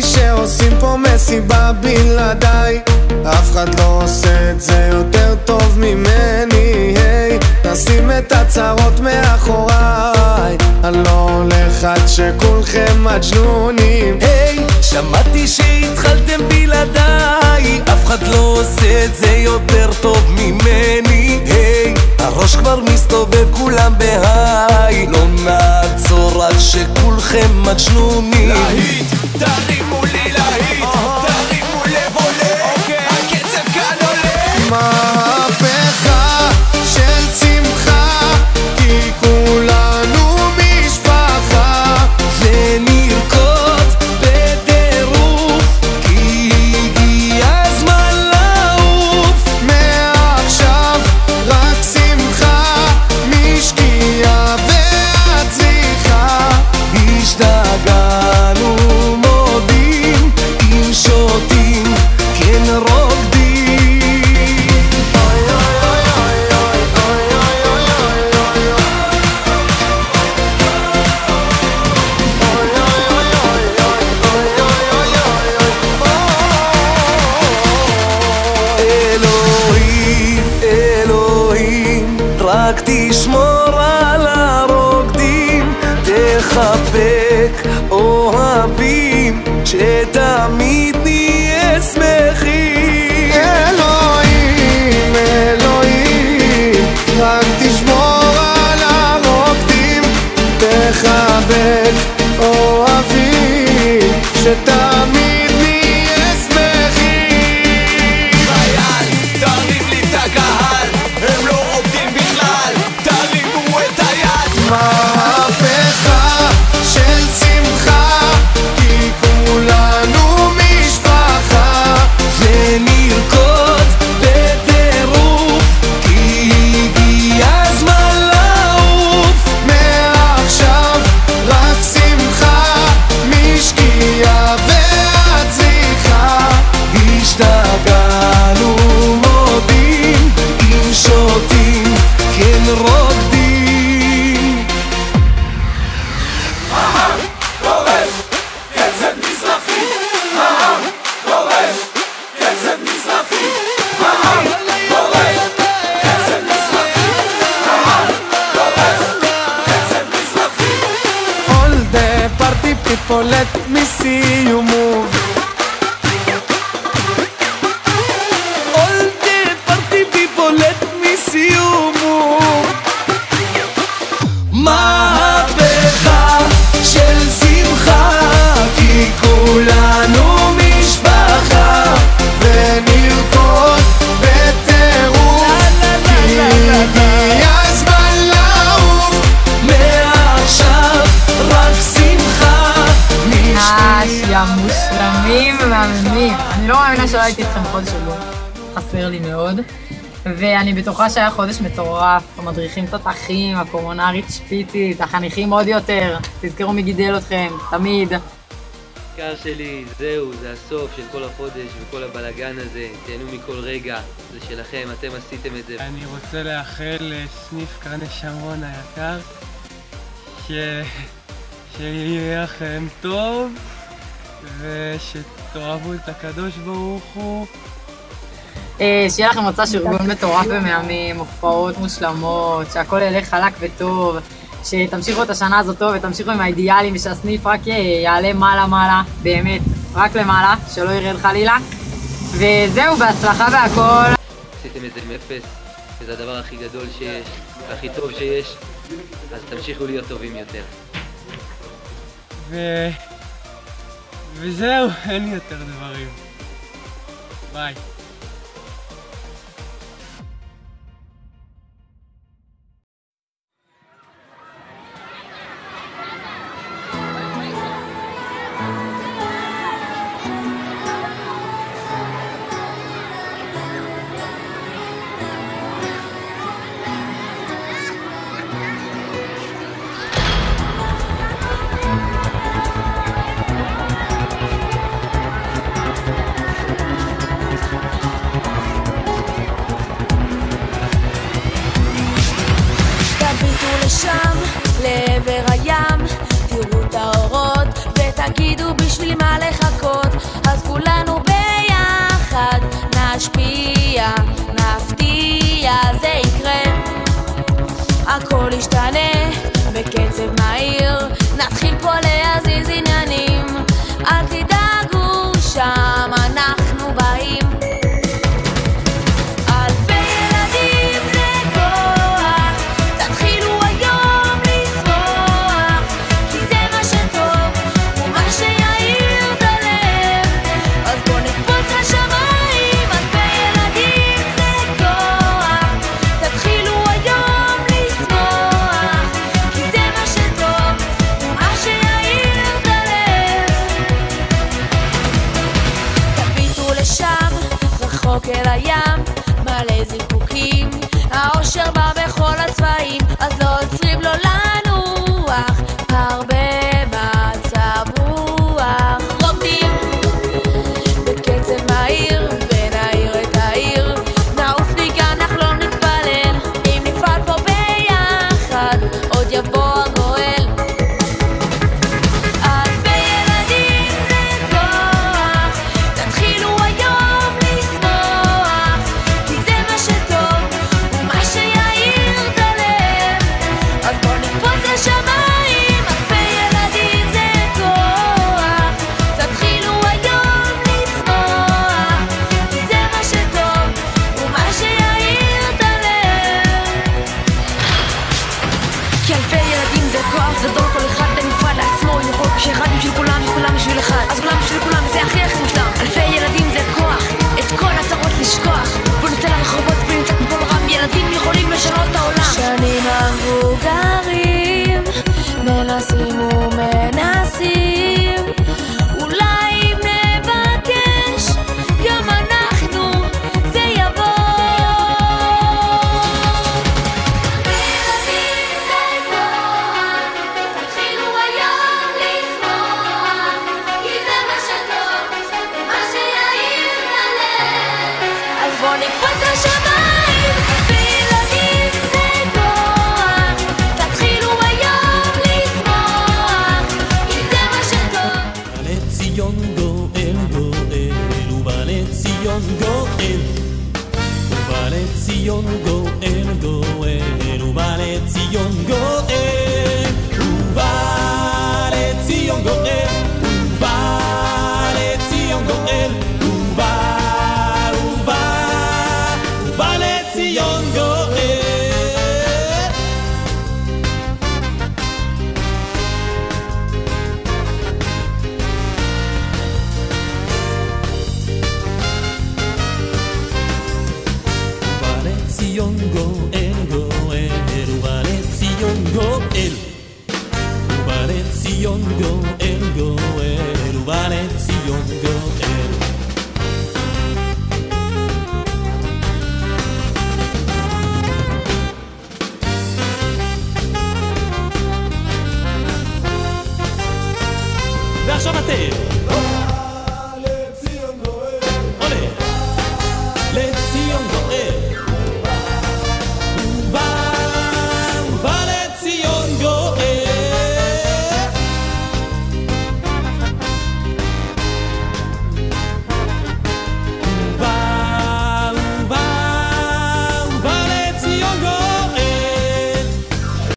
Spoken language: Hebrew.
שמעתי שעושים פה מסיבה בלעדיי, אף אחד לא עושה את זה יותר טוב ממני. היי, נשים את הצרות מאחוריי, אני לא הולך עד שכולכם מג'נונים. היי, שמעתי שהתחלתם בלעדיי, אף אחד לא עושה את זה יותר טוב ממני. היי, הראש כבר מסתובב כולם בהיי, לא נעצור עד שכולכם מג'נונים. להיט, תרימו לי להיט, תרימו לב עולה, הקצב כאן עולה. מהפכה של שמחה, כי כולנו משפחה, ונרקוד בטירוף, כי הגיע הזמן לעוף. מעכשיו רק שמחה, משקיעה ועד צריכה. השתגענו מודים, אם שותים כן רוקדים. אוי אוי אוי אוי אוי אוי אלוהים, אלוהים, רק תשמור על הרוקדים, תחבק אוהבים, שתמיד נהיה שמחים. אלוהים, אלוהים, רק תשמור על הרוקדים, תחבק אוהבים, שתמיד נהיה שמחים. חייל, תרים לי את הקהל, הם לא רוקדים בכלל, תרימו את היד. מהפכה של שמחה, כי כולנו משפחה, ונרקוד בטירוף, כי הגיע הזמן לעוף. מעכשיו רק שמחה, משקיעה ועד צריכה. השתגענו מודים, אם שותים כן רוקדים. דורש, קצב מזרחי, דורש, קצב מזרחי, דורש, קצב מזרחי, דורש, קצב מזרחי. All the party people, let me see you move. All the party people, let me see you move. מהפכה של שמחה, כי כולנו משפחה, ונרקוד בטירוף, כי הגיע הזמן לעוף. מעכשיו רק שמחה, יא מושלמים ומאמנים. אני לא מאמינה שלא הייתי איתכם חודש שבוע, חסר לי מאוד, ואני בטוחה שהיה חודש מטורף. המדריכים תותחים, הקומונרית שפיצית, החניכים עוד יותר. תזכרו מי גידל אתכם, תמיד. העיקר שלי, זהו, זה הסוף של כל החודש וכל הבלגן הזה. תהנו מכל רגע, זה שלכם, אתם עשיתם את זה. אני רוצה לאחל לסניף קרני שרון היקר שיהיה לכם טוב ושתאהבו את הקדוש ברוך הוא. שיהיה לכם מוצא של ארגון מטורף ומהמם, הופעות מושלמות, שהכל ילך חלק וטוב, שתמשיכו את השנה הזאת טוב ותמשיכו עם האידיאלים ושהסניף רק יעלה מעלה, באמת, רק למעלה, שלא ירד חלילה. וזהו, בהצלחה והכל. עשיתם את זה עם אפס, וזה הדבר הכי גדול שיש, והכי טוב שיש, אז תמשיכו להיות טובים יותר. וזהו, אין לי יותר דברים. ביי. מה לחכות, אז כולנו ביחד נשפיע, נפתיע, זה יקרה, הכל ישתנה בקצב מהיר, נתחיל פה להזיז עניינים, אל תדאגו שם אנחנו באים. אל הים, מלא זיקוקים, האושר בא בכל הצבעים, אז לא עוצרים לו לנוח, הרבה מצב רוח. רוקדים בקצב מהיר, ונעיר את העיר, נעוף מכאן אך לא נתפלל, אם נפעל פה ביחד, עוד יבוא הגואל. שאחד בשביל כולם וכולם בשביל אחד, אז כולם בשביל כולם, וזה הכי הכי מושלם. אלפי ילדים זה כוח, את כל הצרות לשכוח, בוא נצא לרחובות ונמצא בכל רם, ילדים יכולים לשנות את העולם. שנים המבוגרים מנסים ומנסים, אולי אם נבקש גם אנחנו זה יבוא. ציון גואל גואל, ובא לציון גואל, ובא לציון גואל, ובא לציון גואל, ובא לציון גואל. ציון גואל גואל, ובא לציון גואל, ובא לציון גואל גואל, ובא לציון גואל.